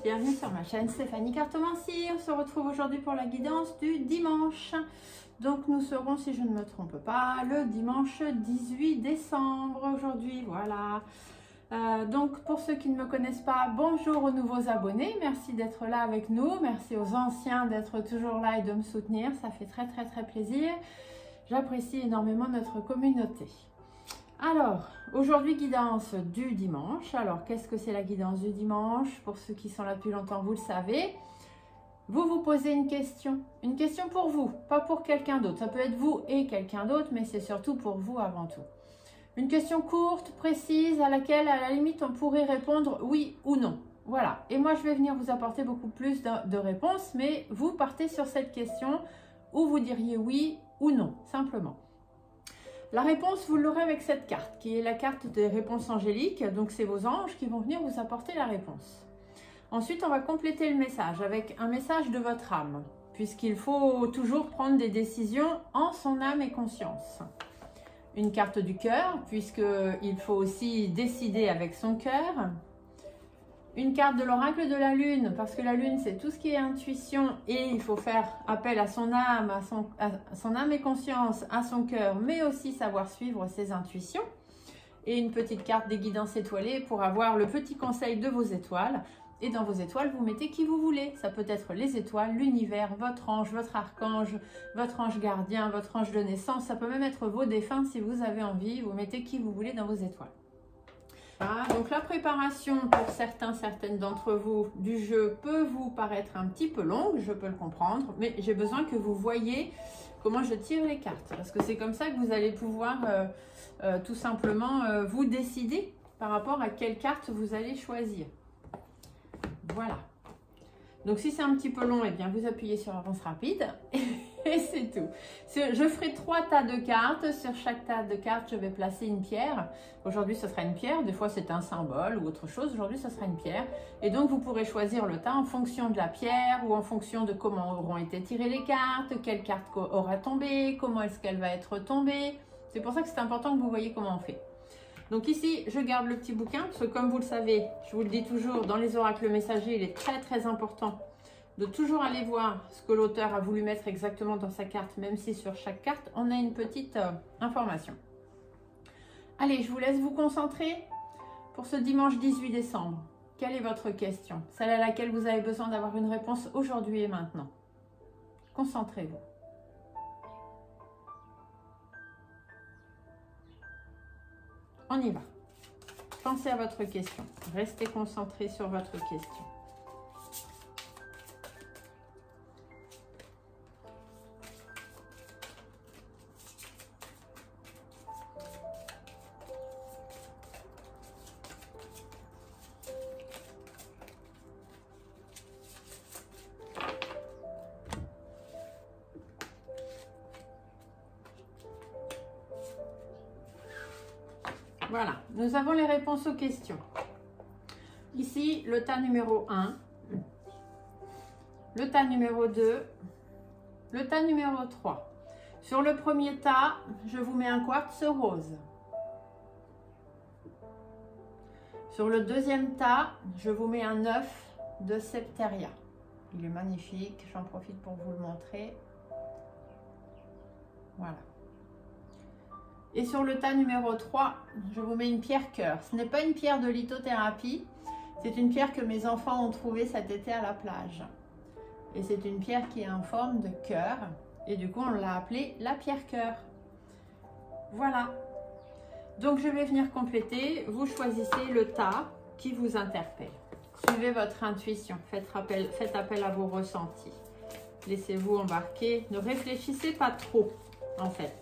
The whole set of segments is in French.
bienvenue sur ma chaîne Stéphanie Cartomancie. On se retrouve aujourd'hui pour la guidance du dimanche. Donc nous serons, si je ne me trompe pas, le dimanche 18 décembre aujourd'hui, voilà. Donc pour ceux qui ne me connaissent pas, bonjour aux nouveaux abonnés, merci d'être là avec nous, merci aux anciens d'être toujours là et de me soutenir, ça fait très plaisir. J'apprécie énormément notre communauté. Alors, aujourd'hui, guidance du dimanche. Alors, qu'est-ce que c'est la guidance du dimanche? Pour ceux qui sont là depuis longtemps, vous le savez. Vous vous posez une question pour vous, pas pour quelqu'un d'autre. Ça peut être vous et quelqu'un d'autre, mais c'est surtout pour vous avant tout. Une question courte, précise, à laquelle, à la limite, on pourrait répondre oui ou non. Voilà. Et moi, je vais venir vous apporter beaucoup plus de réponses, mais vous partez sur cette question où vous diriez oui ou non, simplement. La réponse, vous l'aurez avec cette carte, qui est la carte des réponses angéliques. Donc, c'est vos anges qui vont venir vous apporter la réponse. Ensuite, on va compléter le message avec un message de votre âme, puisqu'il faut toujours prendre des décisions en son âme et conscience. Une carte du cœur, puisqu'il faut aussi décider avec son cœur. Une carte de l'oracle de la lune, parce que la lune, c'est tout ce qui est intuition et il faut faire appel à son âme, à son âme et conscience, à son cœur, mais aussi savoir suivre ses intuitions. Et une petite carte des guidances étoilées pour avoir le petit conseil de vos étoiles. Et dans vos étoiles, vous mettez qui vous voulez. Ça peut être les étoiles, l'univers, votre ange, votre archange, votre ange gardien, votre ange de naissance. Ça peut même être vos défunts si vous avez envie. Vous mettez qui vous voulez dans vos étoiles. Voilà, donc la préparation pour certaines d'entre vous du jeu peut vous paraître un petit peu longue, je peux le comprendre, mais j'ai besoin que vous voyez comment je tire les cartes, parce que c'est comme ça que vous allez pouvoir tout simplement vous décider par rapport à quelle carte vous allez choisir. Voilà. Donc si c'est un petit peu long, eh bien vous appuyez sur avance rapide et c'est tout. Je ferai 3 tas de cartes. Sur chaque tas de cartes, je vais placer une pierre. Aujourd'hui, ce sera une pierre. Des fois, c'est un symbole ou autre chose. Aujourd'hui, ce sera une pierre. Et donc, vous pourrez choisir le tas en fonction de la pierre ou en fonction de comment auront été tirées les cartes, quelle carte aura tombé, comment est-ce qu'elle va être tombée. C'est pour ça que c'est important que vous voyez comment on fait. Donc ici, je garde le petit bouquin, parce que comme vous le savez, je vous le dis toujours, dans les oracles messagers, il est très important de toujours aller voir ce que l'auteur a voulu mettre exactement dans sa carte, même si sur chaque carte, on a une petite information. Allez, je vous laisse vous concentrer pour ce dimanche 18 décembre. Quelle est votre question? Celle à laquelle vous avez besoin d'avoir une réponse aujourd'hui et maintenant. Concentrez-vous. On y va. Pensez à votre question. Restez concentré sur votre question. Voilà, nous avons les réponses aux questions. Ici, le tas numéro 1, le tas numéro 2, le tas numéro 3. Sur le premier tas, je vous mets un quartz rose. Sur le deuxième tas, je vous mets un œuf de septéria. Il est magnifique, j'en profite pour vous le montrer. Voilà. Et sur le tas numéro 3, je vous mets une pierre cœur. Ce n'est pas une pierre de lithothérapie, c'est une pierre que mes enfants ont trouvée cet été à la plage. Et c'est une pierre qui est en forme de cœur. Et du coup, on l'a appelée la pierre cœur. Voilà. Donc, je vais venir compléter. Vous choisissez le tas qui vous interpelle. Suivez votre intuition. Faites appel à vos ressentis. Laissez-vous embarquer. Ne réfléchissez pas trop, en fait.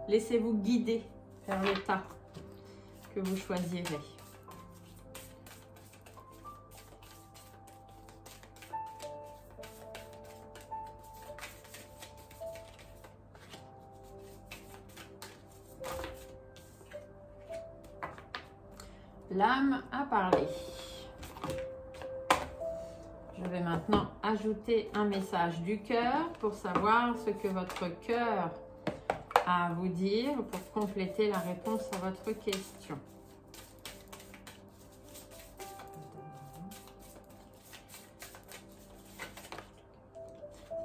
Laissez-vous guider vers le tas que vous choisirez. L'âme a parlé. Je vais maintenant ajouter un message du cœur pour savoir ce que votre cœur a à vous dire pour compléter la réponse à votre question.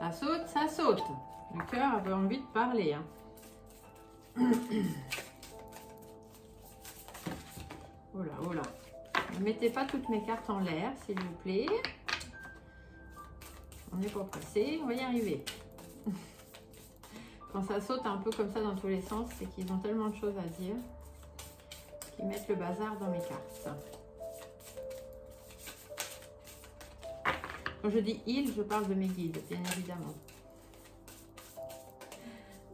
Ça saute, ça saute. Le cœur avait envie de parler. Hein. Oh là, oh là. Ne mettez pas toutes mes cartes en l'air, s'il vous plaît. On n'est pas pressé, on va y arriver. Quand ça saute un peu comme ça dans tous les sens, c'est qu'ils ont tellement de choses à dire qu'ils mettent le bazar dans mes cartes. Quand je dis ils, je parle de mes guides, bien évidemment.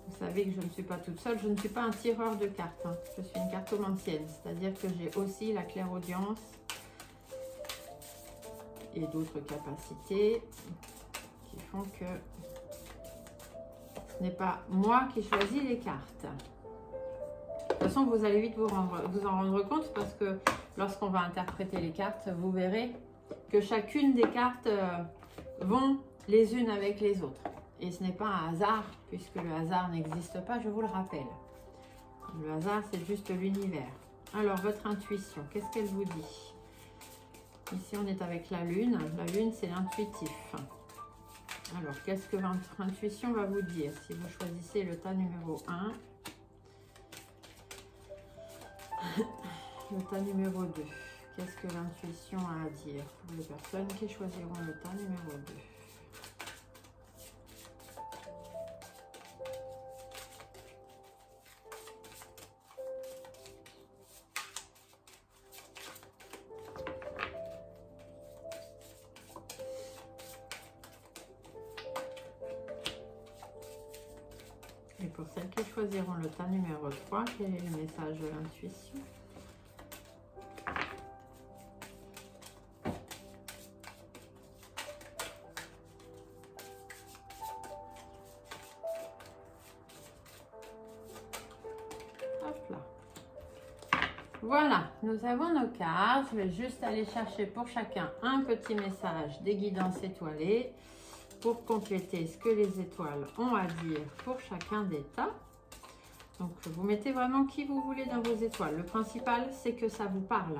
Vous savez que je ne suis pas toute seule, je ne suis pas un tireur de cartes. Hein. Je suis une cartomancienne, c'est-à-dire que j'ai aussi la clairaudience et d'autres capacités qui font que ce n'est pas moi qui choisis les cartes. De toute façon, vous allez vite vous en rendre compte parce que lorsqu'on va interpréter les cartes, vous verrez que chacune des cartes vont les unes avec les autres. Et ce n'est pas un hasard, puisque le hasard n'existe pas, je vous le rappelle. Le hasard, c'est juste l'univers. Alors, votre intuition, qu'est-ce qu'elle vous dit? Ici, on est avec la lune. La lune, c'est l'intuitif. Alors, qu'est-ce que votre intuition va vous dire si vous choisissez le tas numéro 1? Le tas numéro 2. Qu'est-ce que l'intuition a à dire pour les personnes qui choisiront le tas numéro 2? Et pour celles qui choisiront le tas numéro 3, quel est le message de l'intuition? Hop là. Voilà, nous avons nos cartes. Je vais juste aller chercher pour chacun un petit message des guidances étoilées pour compléter ce que les étoiles ont à dire pour chacun des tas. Donc, vous mettez vraiment qui vous voulez dans vos étoiles. Le principal, c'est que ça vous parle.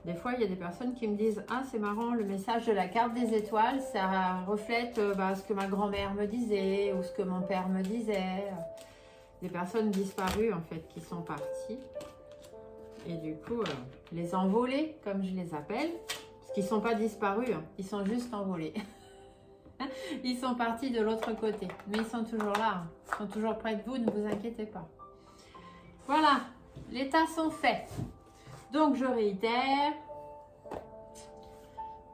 Des fois, il y a des personnes qui me disent « Ah, c'est marrant, le message de la carte des étoiles, ça reflète ce que ma grand-mère me disait ou ce que mon père me disait. » Des personnes disparues, en fait, qui sont parties. Et du coup, les envolés, comme je les appelle, parce qu'ils ne sont pas disparus, hein, ils sont juste envolés. Ils sont partis de l'autre côté, mais ils sont toujours là. Hein. Ils sont toujours près de vous, ne vous inquiétez pas. Voilà, les tas sont faits. Donc, je réitère.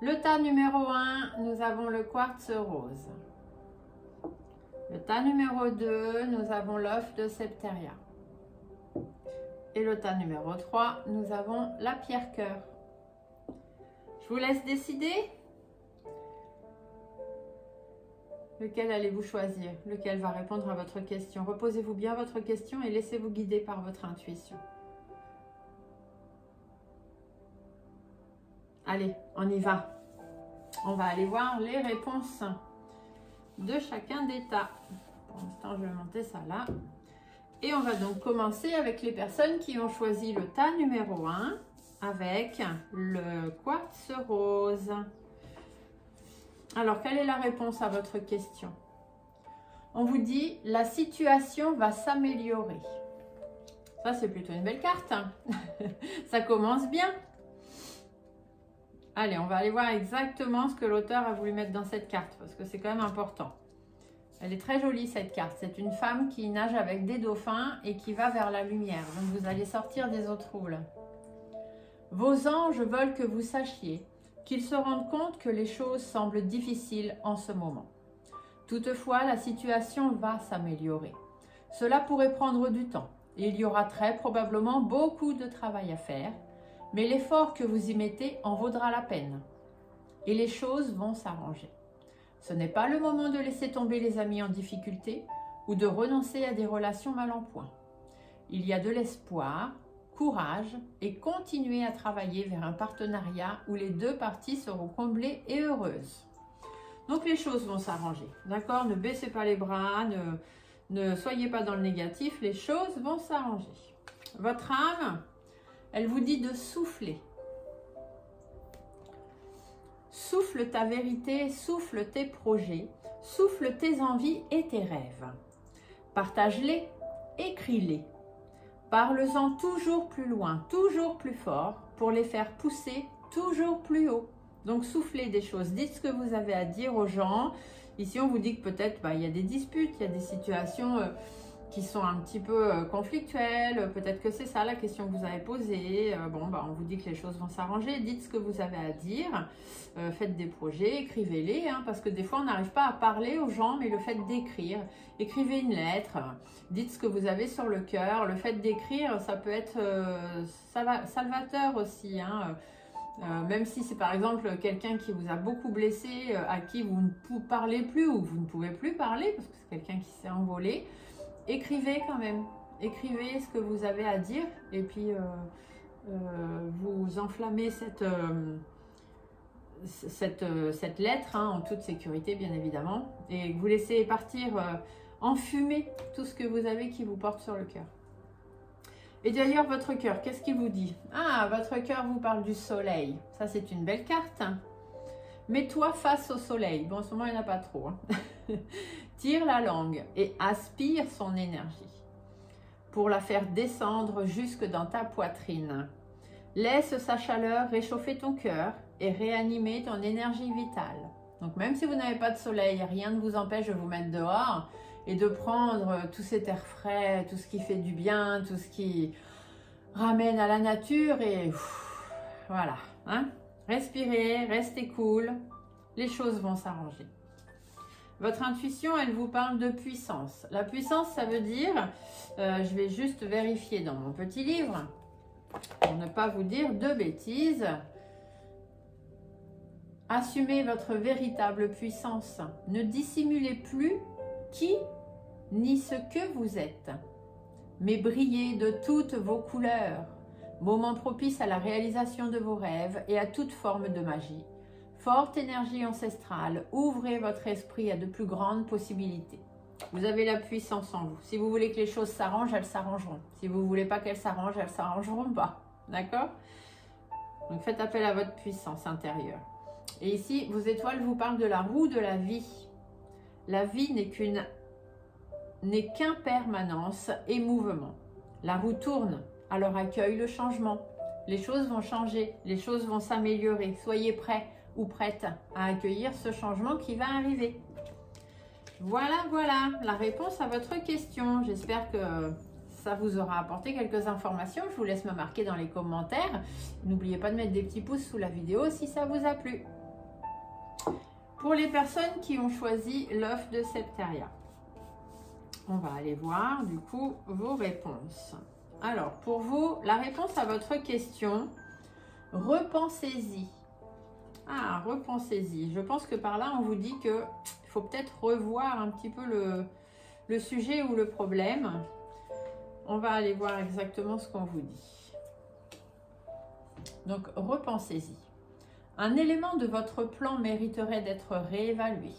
Le tas numéro 1, nous avons le quartz rose. Le tas numéro 2, nous avons l'œuf de Septeria. Et le tas numéro 3, nous avons la pierre cœur. Je vous laisse décider. Lequel allez-vous choisir? Lequel va répondre à votre question? Reposez-vous bien votre question et laissez-vous guider par votre intuition. Allez, on y va. On va aller voir les réponses de chacun des tas. Pour l'instant, je vais monter ça là. Et on va donc commencer avec les personnes qui ont choisi le tas numéro 1 avec le quartz rose. Alors, quelle est la réponse à votre question? On vous dit, la situation va s'améliorer. Ça, c'est plutôt une belle carte. Hein. Ça commence bien. Allez, on va aller voir exactement ce que l'auteur a voulu mettre dans cette carte, parce que c'est quand même important. Elle est très jolie, cette carte. C'est une femme qui nage avec des dauphins et qui va vers la lumière. Donc, vous allez sortir des eaux troubles. Vos anges veulent que vous sachiez qu'ils se rendent compte que les choses semblent difficiles en ce moment. Toutefois, la situation va s'améliorer. Cela pourrait prendre du temps. Il y aura très probablement beaucoup de travail à faire, mais l'effort que vous y mettez en vaudra la peine. Et les choses vont s'arranger. Ce n'est pas le moment de laisser tomber les amis en difficulté ou de renoncer à des relations mal en point. Il y a de l'espoir, courage et continuez à travailler vers un partenariat où les deux parties seront comblées et heureuses. Donc les choses vont s'arranger, d'accord? Ne baissez pas les bras, ne soyez pas dans le négatif, les choses vont s'arranger. Votre âme, elle vous dit de souffler. Souffle ta vérité, souffle tes projets, souffle tes envies et tes rêves. Partage-les, écris-les. Parle-en toujours plus loin, toujours plus fort, pour les faire pousser toujours plus haut. Donc soufflez des choses, dites ce que vous avez à dire aux gens. Ici on vous dit que peut-être il y a des disputes, il y a des situations qui sont un petit peu conflictuelles. Peut-être que c'est ça la question que vous avez posée. On vous dit que les choses vont s'arranger. Dites ce que vous avez à dire. Faites des projets, écrivez-les. Parce que des fois, on n'arrive pas à parler aux gens, mais le fait d'écrire, écrivez une lettre. Dites ce que vous avez sur le cœur. Le fait d'écrire, ça peut être salvateur aussi. Même si c'est par exemple quelqu'un qui vous a beaucoup blessé, à qui vous ne parlez plus ou vous ne pouvez plus parler, parce que c'est quelqu'un qui s'est envolé. Écrivez quand même, écrivez ce que vous avez à dire et puis vous enflammez cette lettre en toute sécurité bien évidemment et vous laissez partir en fumée tout ce que vous avez qui vous porte sur le cœur. Et d'ailleurs votre cœur, qu'est-ce qu'il vous dit? Ah, votre cœur vous parle du soleil, ça c'est une belle carte. Mets-toi face au soleil, bon en ce moment il n'y en a pas trop. Tire la langue et aspire son énergie pour la faire descendre jusque dans ta poitrine. Laisse sa chaleur réchauffer ton cœur et réanimer ton énergie vitale. Donc même si vous n'avez pas de soleil, rien ne vous empêche de vous mettre dehors et de prendre tout cet air frais, tout ce qui fait du bien, tout ce qui ramène à la nature et voilà. Respirez, restez cool, les choses vont s'arranger. Votre intuition, elle vous parle de puissance. La puissance, ça veut dire, je vais juste vérifier dans mon petit livre, pour ne pas vous dire de bêtises. Assumez votre véritable puissance. Ne dissimulez plus qui ni ce que vous êtes, mais brillez de toutes vos couleurs. Moment propice à la réalisation de vos rêves et à toute forme de magie. Forte énergie ancestrale, ouvrez votre esprit à de plus grandes possibilités. Vous avez la puissance en vous. Si vous voulez que les choses s'arrangent, elles s'arrangeront. Si vous ne voulez pas qu'elles s'arrangent, elles ne s'arrangeront pas. D'accord? Donc faites appel à votre puissance intérieure. Et ici, vos étoiles vous parlent de la roue de la vie. La vie n'est qu'impermanence et mouvement. La roue tourne, alors accueille le changement. Les choses vont changer, les choses vont s'améliorer. Soyez prêts ou prête à accueillir ce changement qui va arriver. Voilà la réponse à votre question. J'espère que ça vous aura apporté quelques informations. Je vous laisse me marquer dans les commentaires. N'oubliez pas de mettre des petits pouces sous la vidéo si ça vous a plu. Pour les personnes qui ont choisi l'œuf de Septeria, on va aller voir du coup vos réponses. Alors pour vous, la réponse à votre question, repensez-y. Ah, repensez-y. Je pense que par là, on vous dit qu'il faut peut-être revoir un petit peu le sujet ou le problème. On va aller voir exactement ce qu'on vous dit. Donc, repensez-y. Un élément de votre plan mériterait d'être réévalué.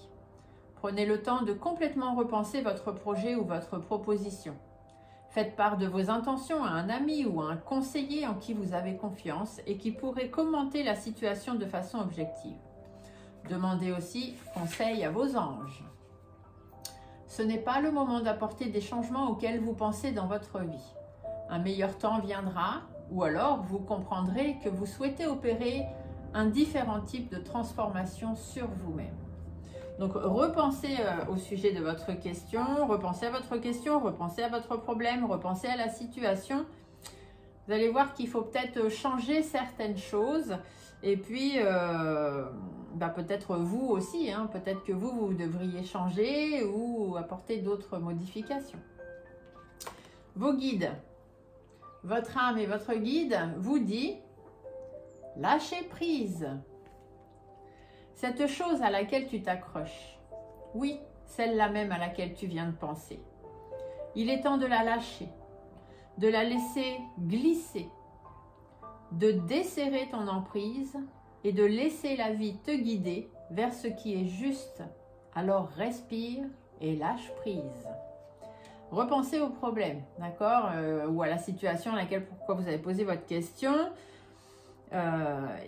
Prenez le temps de complètement repenser votre projet ou votre proposition. Faites part de vos intentions à un ami ou à un conseiller en qui vous avez confiance et qui pourrait commenter la situation de façon objective. Demandez aussi conseil à vos anges. Ce n'est pas le moment d'apporter des changements auxquels vous pensez dans votre vie. Un meilleur temps viendra, ou alors vous comprendrez que vous souhaitez opérer un différent type de transformation sur vous-même. Donc, repensez au sujet de votre question, repensez à votre question, repensez à votre problème, repensez à la situation. Vous allez voir qu'il faut peut-être changer certaines choses. Et puis, peut-être vous aussi, peut-être que vous devriez changer ou apporter d'autres modifications. Vos guides, votre âme et votre guide vous dit « Lâchez prise ». Cette chose à laquelle tu t'accroches, oui, celle-là même à laquelle tu viens de penser. Il est temps de la lâcher, de la laisser glisser, de desserrer ton emprise et de laisser la vie te guider vers ce qui est juste. Alors respire et lâche prise. Repensez au problème, d'accord, ou à la situation à laquelle pourquoi vous avez posé votre question.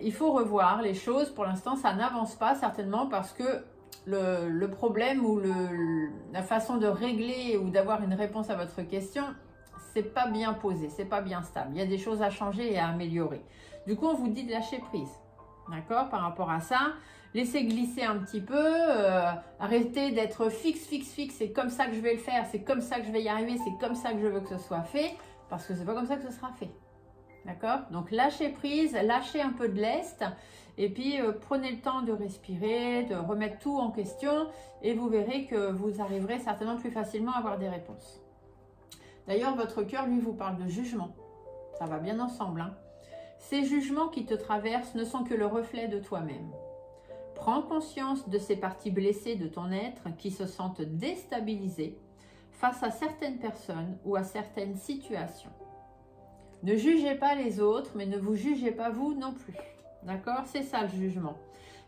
il faut revoir les choses. Pour l'instant, ça n'avance pas certainement parce que le problème ou la façon de régler ou d'avoir une réponse à votre question, c'est pas bien posé, c'est pas bien stable. Il y a des choses à changer et à améliorer. Du coup, on vous dit de lâcher prise. D'accord? Par rapport à ça, laissez glisser un petit peu, arrêtez d'être fixe, c'est comme ça que je vais le faire, c'est comme ça que je vais y arriver, c'est comme ça que je veux que ce soit fait, parce que c'est pas comme ça que ce sera fait. D'accord? Donc lâchez prise, lâchez un peu de lest, et puis prenez le temps de respirer, de remettre tout en question, et vous verrez que vous arriverez certainement plus facilement à avoir des réponses. D'ailleurs, votre cœur, lui, vous parle de jugement. Ça va bien ensemble, hein? Ces jugements qui te traversent ne sont que le reflet de toi-même. Prends conscience de ces parties blessées de ton être qui se sentent déstabilisées face à certaines personnes ou à certaines situations. Ne jugez pas les autres, mais ne vous jugez pas vous non plus. D'accord? C'est ça le jugement.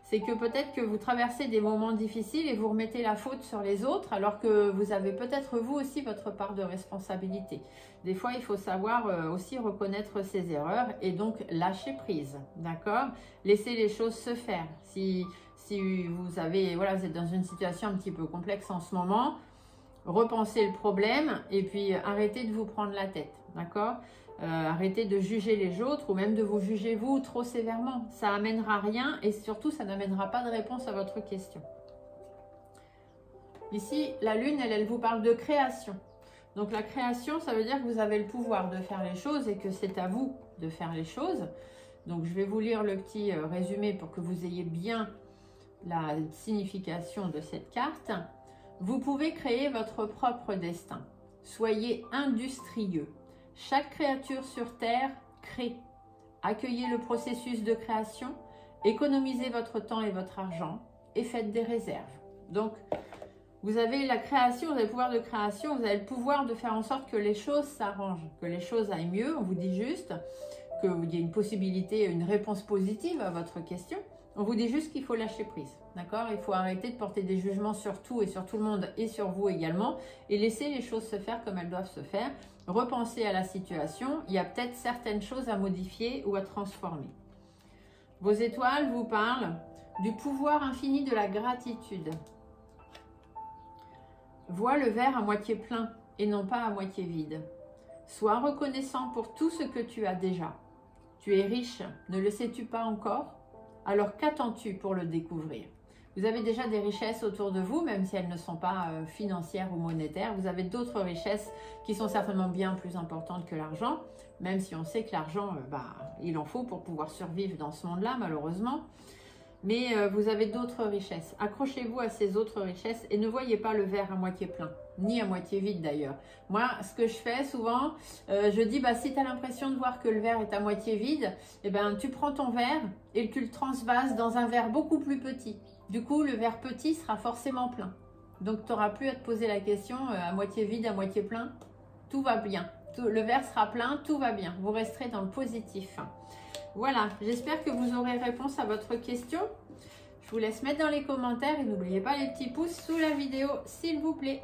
C'est que peut-être que vous traversez des moments difficiles et vous remettez la faute sur les autres alors que vous avez peut-être vous aussi votre part de responsabilité. Des fois, il faut savoir aussi reconnaître ses erreurs et donc lâcher prise. D'accord? Laissez les choses se faire. Si vous avez, voilà, vous êtes dans une situation un petit peu complexe en ce moment, repensez le problème et puis arrêtez de vous prendre la tête. D'accord? Arrêtez de juger les autres ou même de vous juger vous trop sévèrement. Ça n'amènera rien et surtout ça n'amènera pas de réponse à votre question. Ici, la lune, elle vous parle de création. Donc la création, ça veut dire que vous avez le pouvoir de faire les choses et que c'est à vous de faire les choses. Donc je vais vous lire le petit résumé pour que vous ayez bien la signification de cette carte. Vous pouvez créer votre propre destin. Soyez industrieux. Chaque créature sur Terre crée. Accueillez le processus de création, économisez votre temps et votre argent et faites des réserves. Donc, vous avez la création, vous avez le pouvoir de création, vous avez le pouvoir de faire en sorte que les choses s'arrangent, que les choses aillent mieux. On vous dit juste qu'il y a une possibilité, une réponse positive à votre question. On vous dit juste qu'il faut lâcher prise, d'accord? Il faut arrêter de porter des jugements sur tout et sur tout le monde et sur vous également et laisser les choses se faire comme elles doivent se faire. Repensez à la situation, il y a peut-être certaines choses à modifier ou à transformer. Vos étoiles vous parlent du pouvoir infini de la gratitude. Vois le verre à moitié plein et non pas à moitié vide. Sois reconnaissant pour tout ce que tu as déjà. Tu es riche, ne le sais-tu pas encore? Alors qu'attends-tu pour le découvrir? Vous avez déjà des richesses autour de vous, même si elles ne sont pas financières ou monétaires. Vous avez d'autres richesses qui sont certainement bien plus importantes que l'argent, même si on sait que l'argent, il en faut pour pouvoir survivre dans ce monde-là, malheureusement. Mais vous avez d'autres richesses. Accrochez-vous à ces autres richesses et ne voyez pas le verre à moitié plein, ni à moitié vide d'ailleurs. Moi, ce que je fais souvent, je dis, si tu as l'impression de voir que le verre est à moitié vide, tu prends ton verre et tu le transvases dans un verre beaucoup plus petit. Du coup, le verre petit sera forcément plein. Donc, tu n'auras plus à te poser la question à moitié vide, à moitié plein. Tout va bien. Le verre sera plein, tout va bien. Vous resterez dans le positif. Voilà, j'espère que vous aurez réponse à votre question. Je vous laisse mettre dans les commentaires et n'oubliez pas les petits pouces sous la vidéo, s'il vous plaît.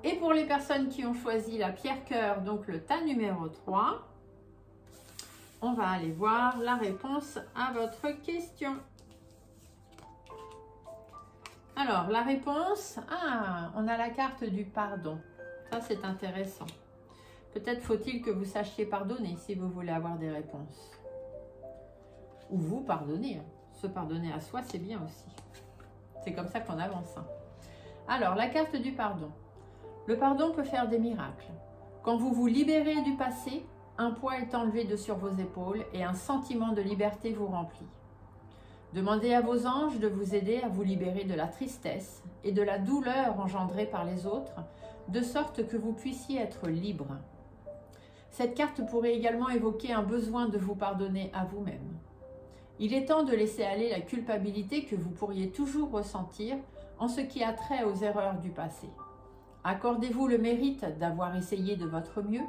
Et pour les personnes qui ont choisi la pierre cœur, donc le tas numéro 3, on va aller voir la réponse à votre question. Alors, la réponse, on a la carte du pardon. Ça, c'est intéressant. Peut-être faut-il que vous sachiez pardonner si vous voulez avoir des réponses. Ou vous pardonner. Se pardonner à soi, c'est bien aussi. C'est comme ça qu'on avance. Alors, la carte du pardon. Le pardon peut faire des miracles. Quand vous vous libérez du passé, un poids est enlevé de sur vos épaules et un sentiment de liberté vous remplit. Demandez à vos anges de vous aider à vous libérer de la tristesse et de la douleur engendrée par les autres, de sorte que vous puissiez être libre. Cette carte pourrait également évoquer un besoin de vous pardonner à vous-même. Il est temps de laisser aller la culpabilité que vous pourriez toujours ressentir en ce qui a trait aux erreurs du passé. Accordez-vous le mérite d'avoir essayé de votre mieux,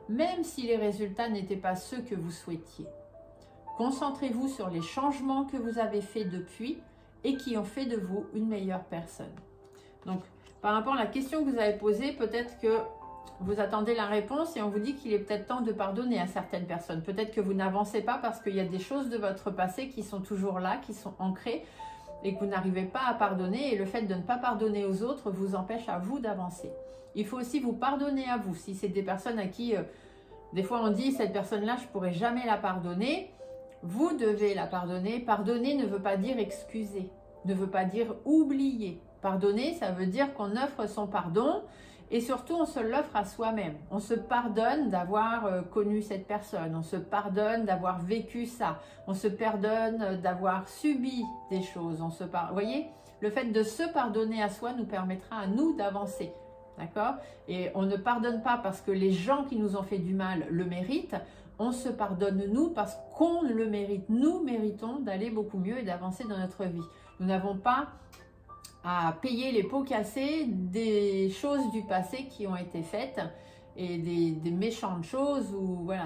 même si les résultats n'étaient pas ceux que vous souhaitiez. Concentrez-vous sur les changements que vous avez faits depuis et qui ont fait de vous une meilleure personne. Donc, par rapport à la question que vous avez posée, peut-être que Vous attendez la réponse et on vous dit qu'il est peut-être temps de pardonner à certaines personnes. Peut-être que vous n'avancez pas parce qu'il y a des choses de votre passé qui sont toujours là, qui sont ancrées et que vous n'arrivez pas à pardonner. Et le fait de ne pas pardonner aux autres vous empêche à vous d'avancer. Il faut aussi vous pardonner à vous. Si c'est des personnes à qui, des fois on dit, cette personne-là, je ne pourrai jamais la pardonner. Vous devez la pardonner. Pardonner ne veut pas dire excuser, ne veut pas dire oublier. Pardonner, ça veut dire qu'on offre son pardon. Et surtout, on se l'offre à soi-même. On se pardonne d'avoir connu cette personne. On se pardonne d'avoir vécu ça. On se pardonne d'avoir subi des choses. Vous voyez, le fait de se pardonner à soi nous permettra à nous d'avancer. D'accord? Et on ne pardonne pas parce que les gens qui nous ont fait du mal le méritent. On se pardonne nous parce qu'on le mérite. Nous méritons d'aller beaucoup mieux et d'avancer dans notre vie. Nous n'avons pas à payer les pots cassés des choses du passé qui ont été faites et des méchantes choses ou voilà,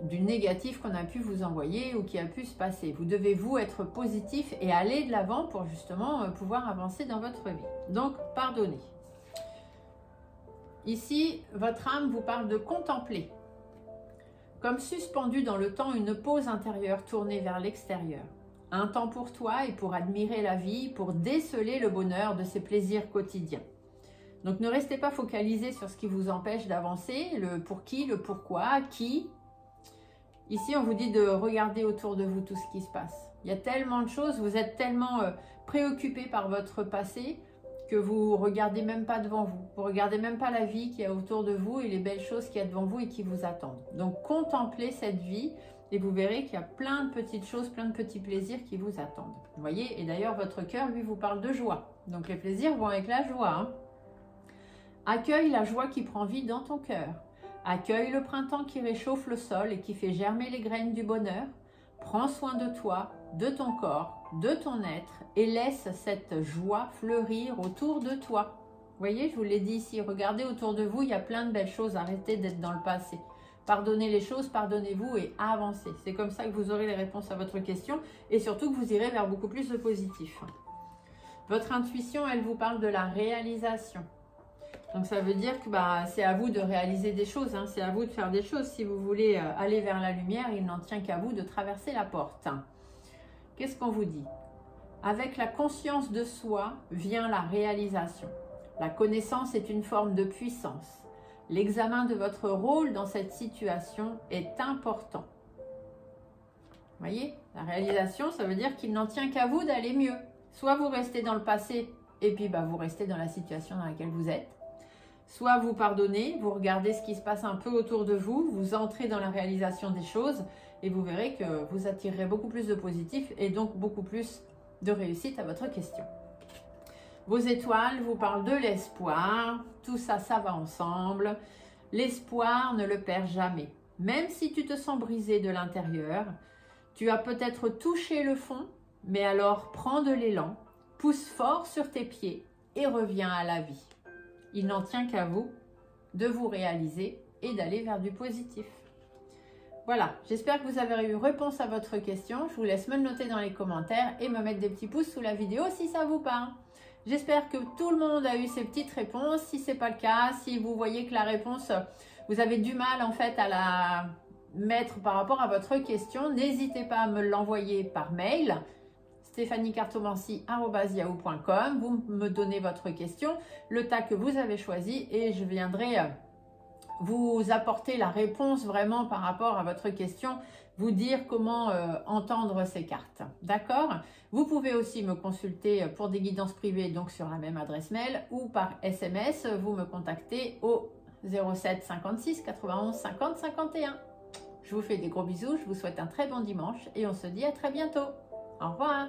du négatif qu'on a pu vous envoyer ou qui a pu se passer. Vous devez vous être positif et aller de l'avant pour justement pouvoir avancer dans votre vie. Donc, pardonnez. Ici, votre âme vous parle de contempler. Comme suspendu dans le temps, une pause intérieure tournée vers l'extérieur. Un temps pour toi et pour admirer la vie, pour déceler le bonheur de ses plaisirs quotidiens. Donc ne restez pas focalisé sur ce qui vous empêche d'avancer, le pour qui, le pourquoi, qui. Ici, on vous dit de regarder autour de vous tout ce qui se passe. Il y a tellement de choses, vous êtes tellement préoccupé par votre passé que vous ne regardez même pas devant vous. Vous ne regardez même pas la vie qu'il y a autour de vous et les belles choses qu'il y a devant vous et qui vous attendent. Donc contemplez cette vie. Et vous verrez qu'il y a plein de petites choses, plein de petits plaisirs qui vous attendent. Vous voyez, et d'ailleurs, votre cœur, lui, vous parle de joie. Donc, les plaisirs vont avec la joie. Hein. Accueille la joie qui prend vie dans ton cœur. Accueille le printemps qui réchauffe le sol et qui fait germer les graines du bonheur. Prends soin de toi, de ton corps, de ton être et laisse cette joie fleurir autour de toi. Vous voyez, je vous l'ai dit ici, regardez autour de vous, il y a plein de belles choses. Arrêtez d'être dans le passé. Pardonnez les choses, pardonnez-vous et avancez. C'est comme ça que vous aurez les réponses à votre question et surtout que vous irez vers beaucoup plus de positif. Votre intuition, elle vous parle de la réalisation. Donc ça veut dire que c'est à vous de réaliser des choses, hein. C'est à vous de faire des choses. Si vous voulez aller vers la lumière, il n'en tient qu'à vous de traverser la porte. Qu'est-ce qu'on vous dit? Avec la conscience de soi vient la réalisation. La connaissance est une forme de puissance. L'examen de votre rôle dans cette situation est important. Vous voyez, la réalisation, ça veut dire qu'il n'en tient qu'à vous d'aller mieux. Soit vous restez dans le passé et puis vous restez dans la situation dans laquelle vous êtes. Soit vous pardonnez, vous regardez ce qui se passe un peu autour de vous, vous entrez dans la réalisation des choses et vous verrez que vous attirerez beaucoup plus de positif et donc beaucoup plus de réussite à votre question. Vos étoiles vous parlent de l'espoir. Tout ça, ça va ensemble. L'espoir, ne le perds jamais. Même si tu te sens brisé de l'intérieur, tu as peut-être touché le fond, mais alors prends de l'élan, pousse fort sur tes pieds et reviens à la vie. Il n'en tient qu'à vous de vous réaliser et d'aller vers du positif. Voilà, j'espère que vous avez eu réponse à votre question. Je vous laisse me le noter dans les commentaires et me mettre des petits pouces sous la vidéo si ça vous parle. J'espère que tout le monde a eu ces petites réponses. Si ce n'est pas le cas, si vous voyez que la réponse, vous avez du mal en fait à la mettre par rapport à votre question, n'hésitez pas à me l'envoyer par mail. stéphaniecartomancy@yahoo.com. Vous me donnez votre question, le tas que vous avez choisi et je viendrai vous apporter la réponse vraiment par rapport à votre question, vous dire comment entendre ces cartes. D'accord? Vous pouvez aussi me consulter pour des guidances privées, donc sur la même adresse mail ou par SMS. Vous me contactez au 07 56 91 50 51. Je vous fais des gros bisous, je vous souhaite un très bon dimanche et on se dit à très bientôt. Au revoir!